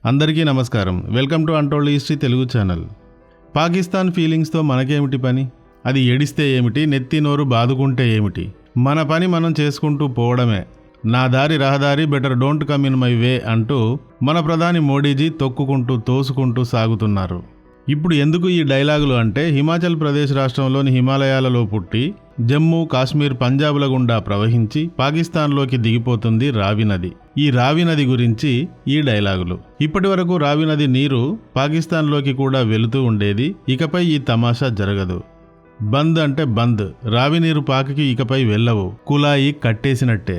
అందరికీ నమస్కారం. Welcome to untold history Telugu channel. Pakistan ఫీలింగ్స్తో మనకేమిటి పని? అది ఏడిస్తే ఏమిటి, నెత్తి నోరు బాదుకుంటే ఏమిటి? మన పని మనం చేసుకుంటూ పోవడమే. నా దారి రహదారి, better don't come in my way అంటూ మన ప్రధాని మోడీజీ తొక్కుకుంటూ తోసుకుంటూ సాగుతున్నారు. ఇప్పుడు ఎందుకు ఈ డైలాగులు అంటే, హిమాచల్ ప్రదేశ్ రాష్ట్రంలోని హిమాలయాలలో పుట్టి జమ్మూ, కాశ్మీర్, పంజాబ్ల గుండా ప్రవహించి పాకిస్తాన్లోకి దిగిపోతుంది రావి నది. ఈ రావి నది గురించి ఈ డైలాగులు. ఇప్పటి వరకు రావి నది నీరు పాకిస్తాన్లోకి కూడా వెళుతూ ఉండేది. ఇకపై ఈ తమాషా జరగదు. బంద్ అంటే బంద్. రావి నీరు పాకికి ఇకపై వెళ్ళవు. కులాయి కట్టేసినట్టే.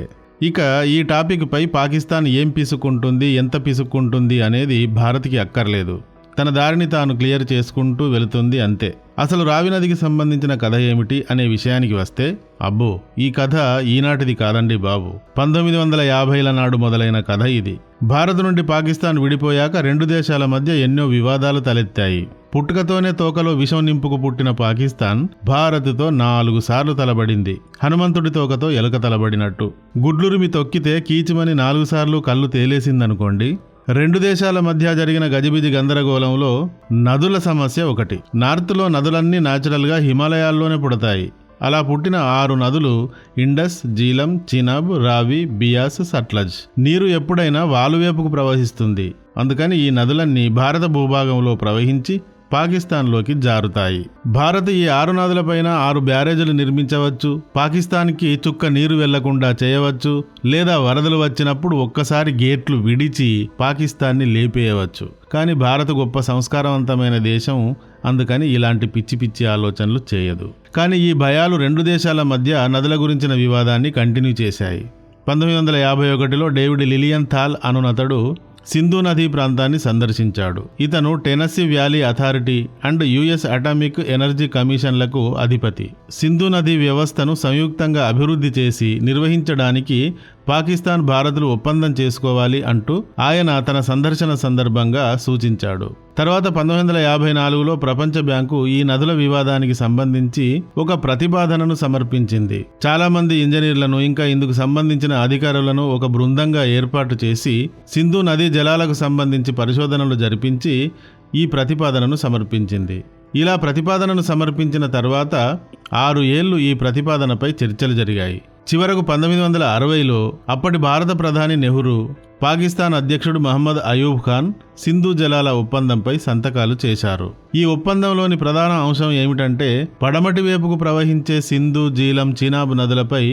ఇక ఈ టాపిక్ పై పాకిస్తాన్ ఏం పిసుక్కుంటుంది, ఎంత పిసుక్కుంటుంది అనేది భారత్కి అక్కర్లేదు. తన దారిని తాను క్లియర్ చేసుకుంటూ వెళుతుంది అంతే. అసలు రావి నదికి సంబంధించిన కథ ఏమిటి అనే విషయానికి వస్తే, అబ్బో, ఈ కథ ఈనాటిది కాదండి బాబు. 1950ల నాడు మొదలైన కథ ఇది. భారత్ నుండి పాకిస్తాన్ విడిపోయాక రెండు దేశాల మధ్య ఎన్నో వివాదాలు తలెత్తాయి. పుట్టుకతోనే తోకలో విషం నింపుకు పుట్టిన పాకిస్తాన్ భారత్తో 4 సార్లు తలబడింది. హనుమంతుడి తోకతో ఎలుక తలబడినట్టు. గుడ్లురిమి తొక్కితే కీచుమని 4 సార్లు కళ్ళు తేలేసిందనుకోండి. రెండు దేశాల మధ్య జరిగిన గజిబిజి గందరగోళంలో నదుల సమస్య ఒకటి. నార్త్లో నదులన్నీ న్యాచురల్గా హిమాలయాల్లోనే పుడతాయి. అలా పుట్టిన 6 నదులు ఇండస్, జీలం, చినాబ్, రావి, బియాస్, సట్లజ్. నీరు ఎప్పుడైనా వాలువేపుకు ప్రవహిస్తుంది. అందుకని ఈ నదులన్నీ భారత భూభాగంలో ప్రవహించి పాకిస్తాన్లోకి జారుతాయి. భారత్ ఈ 6 నదులపైన 6 బ్యారేజీలు నిర్మించవచ్చు. పాకిస్తాన్కి చుక్క నీరు వెళ్లకుండా చేయవచ్చు. లేదా వరదలు వచ్చినప్పుడు ఒక్కసారి గేట్లు విడిచి పాకిస్తాన్ని లేపేయవచ్చు. కానీ భారత్ గొప్ప సంస్కారవంతమైన దేశం. అందుకని ఇలాంటి పిచ్చి పిచ్చి ఆలోచనలు చేయదు. కానీ ఈ భయాలు రెండు దేశాల మధ్య నదుల గురించిన వివాదాన్ని కంటిన్యూ చేశాయి. 1951లో డేవిడ్ లిలియన్థాల్ అనునతడు సింధు నదీ ప్రాంతాన్ని సందర్శించాడు. ఇతను Tennessee valley authority and US atomic energy కమిషన్లకు అధిపతి. సింధు నదీ వ్యవస్థను సంయుక్తంగా అభివృద్ధి చేసి నిర్వహించడానికి పాకిస్తాన్, భారత్లు ఒప్పందం చేసుకోవాలి అంటూ ఆయన తన సందర్శన సందర్భంగా సూచించాడు. తర్వాత 1954లో ప్రపంచ బ్యాంకు ఈ నదుల వివాదానికి సంబంధించి ఒక ప్రతిపాదనను సమర్పించింది. చాలా మంది ఇంజనీర్లను, ఇంకా ఇందుకు సంబంధించిన అధికారులను ఒక బృందంగా ఏర్పాటు చేసి సింధు నదీ జలాలకు సంబంధించి పరిశోధనలు జరిపించి ఈ ప్రతిపాదనను సమర్పించింది. ఇలా ప్రతిపాదనను సమర్పించిన తర్వాత 6 ఏళ్లు ఈ ప్రతిపాదనపై చర్చలు జరిగాయి. చివరకు 1960లో అప్పటి భారత ప్రధాని నెహ్రూ, పాకిస్తాన్ అధ్యక్షుడు మహమ్మద్ అయూబ్ ఖాన్ సింధు జలాల ఒప్పందంపై సంతకాలు చేశారు. ఈ ఒప్పందంలోని ప్రధాన అంశం ఏమిటంటే, పడమటి వైపుకు ప్రవహించే సింధు, జీలం, చినాబ్ నదులపై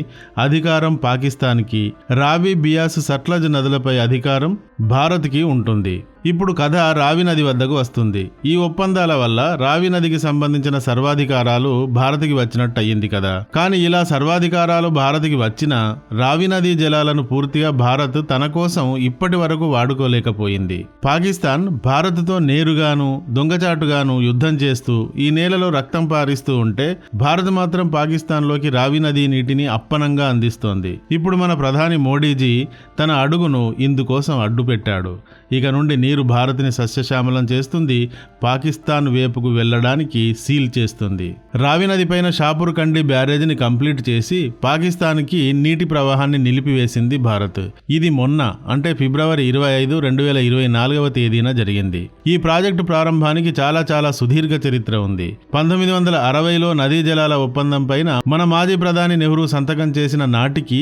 అధికారం పాకిస్తాన్కి, రావి, బియాస్, సట్లజ్ నదులపై అధికారం భారత్కి ఉంటుంది. ఇప్పుడు కథ రావి నది వద్దకు వస్తుంది. ఈ ఒప్పందాల వల్ల రావి నదికి సంబంధించిన సర్వాధికారాలు భారత్కి వచ్చినట్టు అయ్యింది కదా. కానీ ఇలా సర్వాధికారాలు భారత్కి వచ్చినా రావి నదీ జలాలను పూర్తిగా భారత్ తన కోసం ఇప్పటి వరకు వాడుకోలేకపోయింది. పాకిస్తాన్ భారత్తో నేరుగాను దొంగచాటుగాను యుద్ధం చేస్తూ ఈ నేలలో రక్తం పారిస్తూ ఉంటే, భారత్ మాత్రం పాకిస్తాన్లోకి రావి నదీ నీటిని అప్పనంగా అందిస్తోంది. ఇప్పుడు మన ప్రధాని మోడీజీ తన అడుగును ఇందుకోసం అడ్డుపెట్టాడు. ఇక నుండి నీరు భారత్ని సస్యశ్యామలం చేస్తుంది. పాకిస్తాన్ వైపుకు వెళ్లడానికి సీల్ చేస్తుంది. రావి నది పైన షాపూర్ కండి బ్యారేజ్ని కంప్లీట్ చేసి పాకిస్తాన్కి నీటి ప్రవాహాన్ని నిలిపివేసింది భారత్. ఇది మొన్న అంటే ఫిబ్రవరి 25, 2024వ తేదీన జరిగింది. ఈ ప్రాజెక్టు ప్రారంభానికి చాలా సుదీర్ఘ చరిత్ర ఉంది. 1960లో నదీ జలాల ఒప్పందం పైన మన మాజీ ప్రధాని నెహ్రూ సంతకం చేసిన నాటికి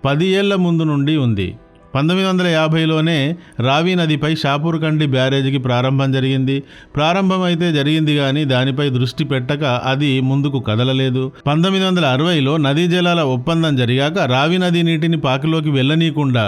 10 ఏళ్ల ముందు నుండి ఉంది. 1950లోనే రావి నదిపై షాపూర్ కండి బ్యారేజీకి ప్రారంభం జరిగింది. ప్రారంభమైతే జరిగింది కానీ దానిపై దృష్టి పెట్టక అది ముందుకు కదలలేదు. 1960లో నదీ జలాల ఒప్పందం జరిగాక రావి నది నీటిని పాకిలోకి వెళ్లనీయకుండా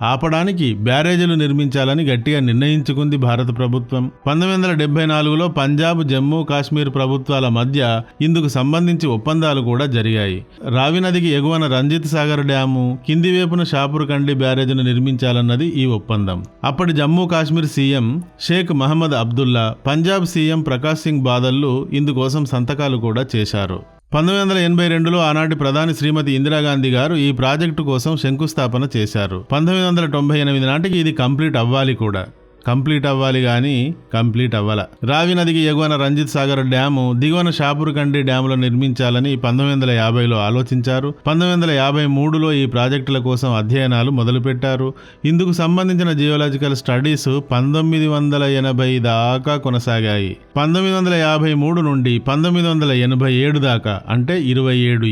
ఆపడానికి బ్యారేజీలు నిర్మించాలని గట్టిగా నిర్ణయించుకుంది భారత ప్రభుత్వం. 1974లో పంజాబ్, జమ్మూ కాశ్మీర్ ప్రభుత్వాల మధ్య ఇందుకు సంబంధించి ఒప్పందాలు కూడా జరిగాయి. రావి నదికి ఎగువన రంజిత్ సాగర్ డ్యాము, కింది వైపున షాపూర్ కండి బ్యారేజీని నిర్మించాలన్నది ఈ ఒప్పందం. అప్పటి జమ్మూ కాశ్మీర్ సీఎం షేక్ మహమ్మద్ అబ్దుల్లా, పంజాబ్ సీఎం ప్రకాష్ సింగ్ బాదల్లు ఇందుకోసం సంతకాలు కూడా చేశారు. 1982లో ఆనాటి ప్రధాని శ్రీమతి ఇందిరాగాంధీ గారు ఈ ప్రాజెక్టు కోసం శంకుస్థాపన చేశారు. 1998 నాటికి ఇది కంప్లీట్ అవ్వాలి కూడా. కంప్లీట్ అవ్వాలి కానీ కంప్లీట్ అవ్వాల. రావి నదికి ఎగువన రంజిత్ సాగర్ డ్యాము, దిగువన షాపూర్ కండి డ్యాములు నిర్మించాలని 1950లో ఆలోచించారు. 1953లో ఈ ప్రాజెక్టుల కోసం అధ్యయనాలు మొదలుపెట్టారు. ఇందుకు సంబంధించిన జియోలాజికల్ స్టడీస్ 1980 దాకా కొనసాగాయి. 1953 నుండి 1987 దాకా అంటే 27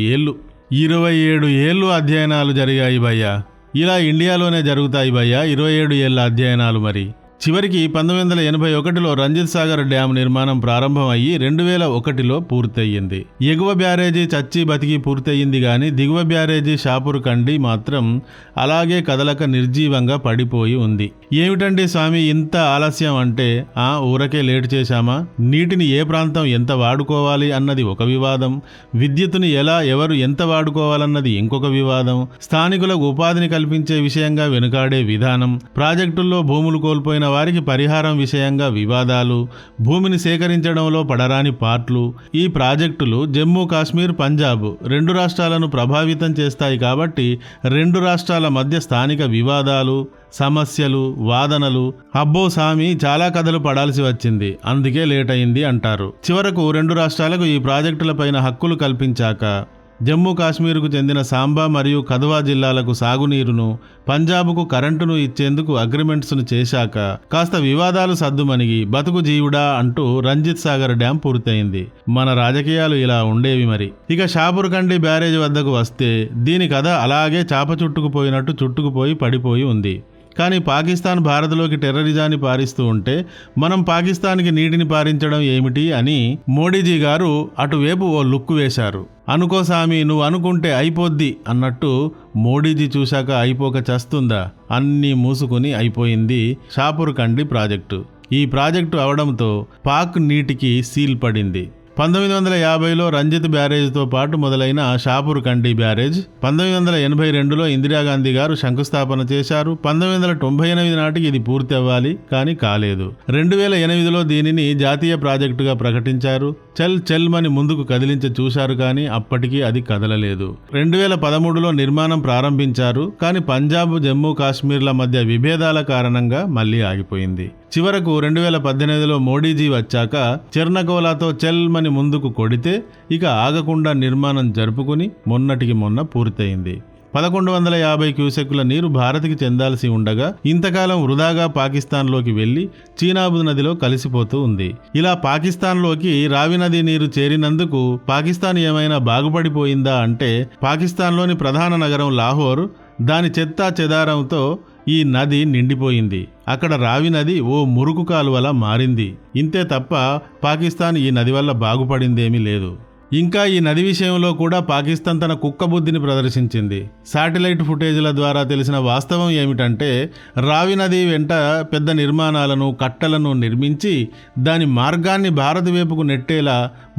ఏళ్ళు అధ్యయనాలు జరిగాయి భయ్యా. ఇలా ఇండియాలోనే జరుగుతాయి భయ్యా 27 ఏళ్ల అధ్యయనాలు. మరి చివరికి 1981లో రంజిత్ సాగర్ డ్యామ్ నిర్మాణం ప్రారంభం అయ్యి 2001లో పూర్తయింది. ఎగువ బ్యారేజీ చచ్చి బతికి పూర్తయింది కానీ దిగువ బ్యారేజీ షాపూర్ కండి మాత్రం అలాగే కదలక నిర్జీవంగా పడిపోయి ఉంది. ఏమిటండి స్వామి ఇంత ఆలస్యం అంటే, ఊరకే లేట్ చేశామా? నీటిని ఏ ప్రాంతం ఎంత వాడుకోవాలి అన్నది ఒక వివాదం, విద్యుత్తుని ఎవరు ఎంత వాడుకోవాలన్నది ఇంకొక వివాదం, స్థానికులకు ఉపాధిని కల్పించే విషయంగా వెనుకాడే విధానం, ప్రాజెక్టుల్లో భూములు కోల్పోయిన వారికి పరిహారం విషయంగా వివాదాలు, భూమిని సేకరించడంలో పడరాని పార్ట్లు. ఈ ప్రాజెక్టులు జమ్మూ కాశ్మీర్, పంజాబ్ 2 రాష్ట్రాలను ప్రభావితం చేస్తాయి కాబట్టి 2 రాష్ట్రాల మధ్య స్థానిక వివాదాలు, సమస్యలు, వాదనలు. అబ్బో సామి చాలా కథలు పడాల్సి వచ్చింది, అందుకే లేట్ అయింది అంటారు. చివరకు 2 రాష్ట్రాలకు ఈ ప్రాజెక్టులపైన హక్కులు కల్పించాక జమ్మూ కాశ్మీర్కు చెందిన సాంబా మరియు కథువా జిల్లాలకు సాగునీరును, పంజాబ్కు కరెంటును ఇచ్చేందుకు అగ్రిమెంట్స్ను చేశాక కాస్త వివాదాలు సద్దుమణిగి బతుకు జీవుడా అంటూ రంజిత్ సాగర్ డ్యాం పూర్తయింది. మన రాజకీయాలు ఇలా ఉండేవి. మరి ఇక షాపూర్ కండి బ్యారేజ్ వద్దకు వస్తే దీని కథ అలాగే చాప చుట్టుకుపోయినట్టు చుట్టుకుపోయి పడిపోయి ఉంది. కానీ పాకిస్తాన్ భారత్లోకి టెర్రరిజాన్ని పారిస్తూ ఉంటే మనం పాకిస్తాన్కి నీటిని పారించడం ఏమిటి అని మోడీజీ గారు అటువైపు ఓ లుక్ వేశారు. అనుకో సామి, నువ్వు అనుకుంటే అయిపోద్ది అన్నట్టు మోడీజీ చూశాక అయిపోక చస్తుందా, అన్నీ మూసుకుని అయిపోయింది షాపూర్ కండి ప్రాజెక్టు. ఈ ప్రాజెక్టు అవడంతో పాక్ నీటికి సీల్ పడింది. 1950లో రంజిత్ బ్యారేజ్తో పాటు మొదలైన షాపూర్ కండి బ్యారేజ్ 1982లో ఇందిరాగాంధీ గారు శంకుస్థాపన చేశారు. 1998 నాటికి ఇది పూర్తి అవ్వాలి, కానీ కాలేదు. 2008లో దీనిని జాతీయ ప్రాజెక్టుగా ప్రకటించారు. చల్ మని ముందుకు కదిలించి చూశారు, కానీ అప్పటికీ అది కదలలేదు. 2013లో నిర్మాణం ప్రారంభించారు, కానీ పంజాబ్, జమ్మూ కాశ్మీర్ల మధ్య విభేదాల కారణంగా మళ్లీ ఆగిపోయింది. చివరకు 2018లో మోడీజీ వచ్చాక చెర్నకోలాతో చల్ మని ముందుకు కొడితే ఇక ఆగకుండా నిర్మాణం జరుపుకుని మొన్నటికి మొన్న పూర్తయింది. 1150 క్యూసెక్కుల నీరు భారత్కి చెందాల్సి ఉండగా ఇంతకాలం వృధాగా పాకిస్తాన్లోకి వెళ్లి చీనాబు నదిలో కలిసిపోతూ ఉంది. ఇలా పాకిస్తాన్లోకి రావి నది నీరు చేరినందుకు పాకిస్తాన్ ఏమైనా బాగుపడిపోయిందా అంటే, పాకిస్తాన్లోని ప్రధాన నగరం లాహోర్ దాని చెత్తా చెదారంతో ఈ నది నిండిపోయింది. అక్కడ రావి నది ఓ మురుకు కాలువలా మారింది. ఇంతే తప్ప పాకిస్తాన్ ఈ నది వల్ల బాగుపడిందేమీ లేదు. ఇంకా ఈ నది విషయంలో కూడా పాకిస్తాన్ తన కుక్కబుద్ధిని ప్రదర్శించింది. శాటిలైట్ ఫుటేజ్ల ద్వారా తెలిసిన వాస్తవం ఏమిటంటే, రావి నది వెంట పెద్ద నిర్మాణాలను, కట్టలను నిర్మించి దాని మార్గాన్ని భారత్ వైపుకు నెట్టేలా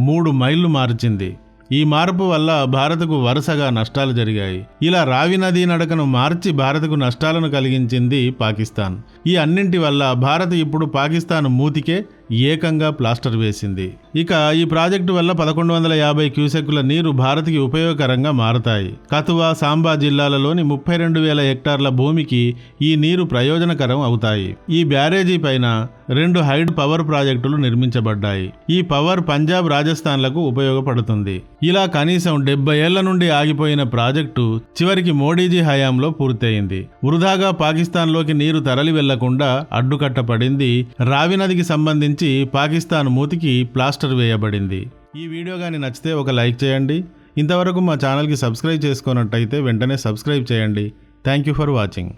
3 మైళ్ళు మార్చింది. ఈ మార్పు వల్ల భారత్కు వరుసగా నష్టాలు జరిగాయి. ఇలా రావి నదీ నడకను మార్చి భారత్కు నష్టాలను కలిగించింది పాకిస్తాన్. ఈ అన్నింటి వల్ల భారత్ ఇప్పుడు పాకిస్తాన్ మూతికే ఏకంగా ప్లాస్టర్ వేసింది. ఇక ఈ ప్రాజెక్టు వల్ల 1150 క్యూసెక్కుల నీరు భారత్కి ఉపయోగకరంగా మారతాయి. కథువా, సాంబా జిల్లాలలోని 32,000 హెక్టార్ల భూమికి ఈ నీరు ప్రయోజనకరం అవుతాయి. ఈ బ్యారేజీ పైన 2 హైడ్ పవర్ ప్రాజెక్టులు నిర్మించబడ్డాయి. ఈ పవర్ పంజాబ్, రాజస్థాన్లకు ఉపయోగపడుతుంది. ఇలా కనీసం 70 ఏళ్ల నుండి ఆగిపోయిన ప్రాజెక్టు చివరికి మోడీజీ హయాంలో పూర్తయింది. వృధాగా పాకిస్తాన్లోకి నీరు తరలి వెళ్లకుండా అడ్డుకట్టపడింది. రావి నదికి సంబంధించి పాకిస్తాన్ మూతికి ప్లాస్టర్ వేయబడింది. ఈ వీడియో గాని నచ్చితే ఒక లైక్ చేయండి. ఇంతవరకు మా ఛానల్కి సబ్స్క్రైబ్ చేసుకున్నట్టయితే వెంటనే సబ్స్క్రైబ్ చేయండి. Thank you for watching.